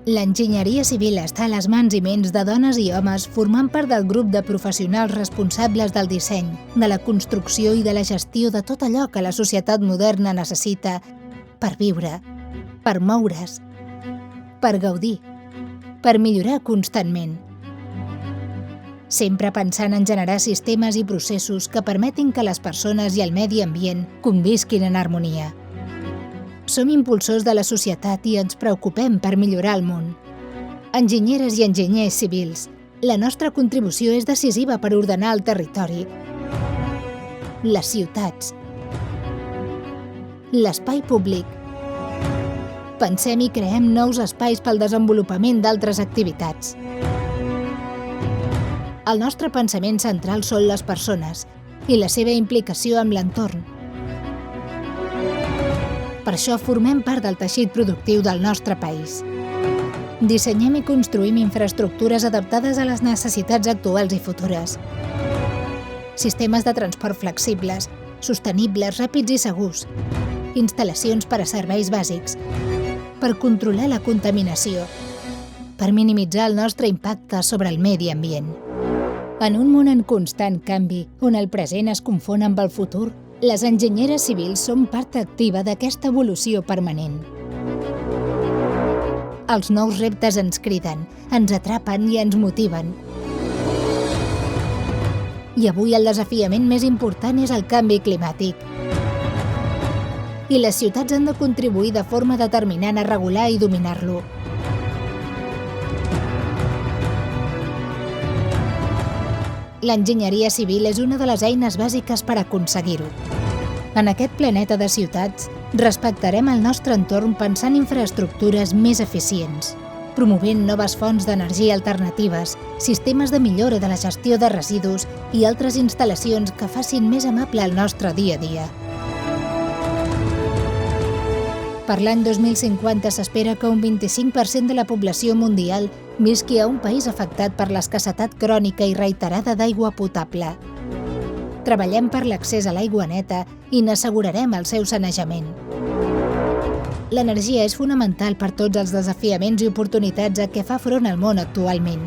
L'enginyeria civil està a les mans i ments de dones i homes formant part del grup de professionals responsables del disseny, de la construcció i de la gestió de tot allò que la societat moderna necessita per viure, per moure's, per gaudir, per millorar constantment. Sempre pensant en generar sistemes i processos que permetin que les persones i el medi ambient convisquin en harmonia. Som impulsors de la societat i ens preocupem per millorar el món. Enginyeres i enginyers civils, la nostra contribució és decisiva per ordenar el territori, les ciutats, l'espai públic. Pensem i creem nous espais pel desenvolupament d'altres activitats. El nostre pensament central són les persones i la seva implicació amb l'entorn. Per això formem part del teixit productiu del nostre país. Dissenyem i construïm infraestructures adaptades a les necessitats actuals i futures. Sistemes de transport flexibles, sostenibles, ràpids i segurs. Instal·lacions per a serveis bàsics. Per controlar la contaminació. Per minimitzar el nostre impacte sobre el medi ambient. En un món en constant canvi, on el present es confon amb el futur, les enginyeres civils són part activa d'aquesta evolució permanent. Els nous reptes ens criden, ens atrapen i ens motiven. I avui el desafiament més important és el canvi climàtic. I les ciutats han de contribuir de forma determinant a regular i dominar-lo. L'enginyeria civil és una de les eines bàsiques per aconseguir-ho. En aquest planeta de ciutats, respectarem el nostre entorn pensant infraestructures més eficients, promovent noves fonts d'energia alternatives, sistemes de millora de la gestió de residus i altres instal·lacions que facin més amable el nostre dia a dia. Per l'any 2050 s'espera que un 25% de la població mundial visqui a un país afectat per l'escassetat crònica i reiterada d'aigua potable. Treballem per l'accés a l'aigua neta i n'assegurarem el seu sanejament. L'energia és fonamental per tots els desafiaments i oportunitats a què fa front el món actualment.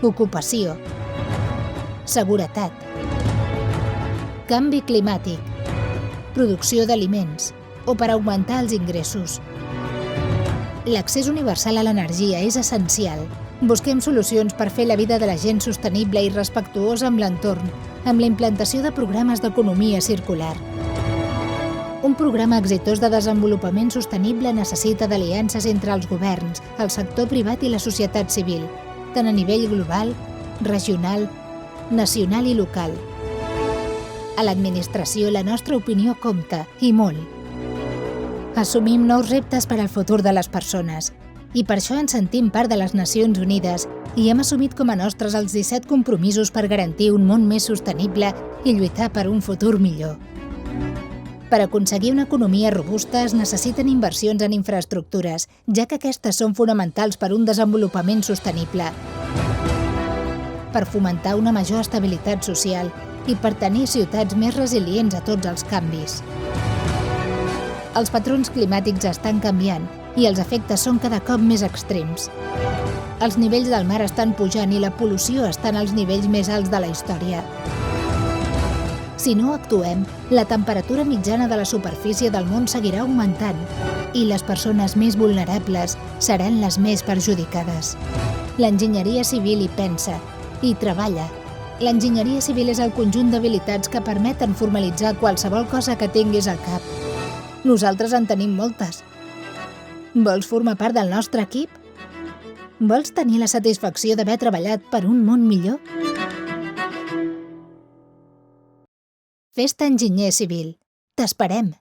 Ocupació, seguretat, canvi climàtic, producció d'aliments o per augmentar els ingressos. L'accés universal a l'energia és essencial. Busquem solucions per fer la vida de la gent sostenible i respectuosa amb l'entorn, amb la implantació de programes d'economia circular. Un programa exitós de desenvolupament sostenible necessita d'aliances entre els governs, el sector privat i la societat civil, tant a nivell global, regional, nacional i local. A l'administració la nostra opinió compta, i molt. Assumim nous reptes per al futur de les persones i per això ens sentim part de les Nacions Unides i hem assumit com a nostres els 17 compromisos per garantir un món més sostenible i lluitar per un futur millor. Per aconseguir una economia robusta es necessiten inversions en infraestructures, ja que aquestes són fonamentals per un desenvolupament sostenible, per fomentar una major estabilitat social i per tenir ciutats més resilients a tots els canvis. Els patrons climàtics estan canviant i els efectes són cada cop més extrems. Els nivells del mar estan pujant i la pol·lució està als nivells més alts de la història. Si no actuem, la temperatura mitjana de la superfície del món seguirà augmentant i les persones més vulnerables seran les més perjudicades. L'enginyeria civil hi pensa, hi treballa. L'enginyeria civil és el conjunt d'habilitats que permeten formalitzar qualsevol cosa que tinguis al cap. Nosaltres en tenim moltes. Vols formar part del nostre equip? Vols tenir la satisfacció d'haver treballat per un món millor? Fes-te enginyer civil. T'esperem!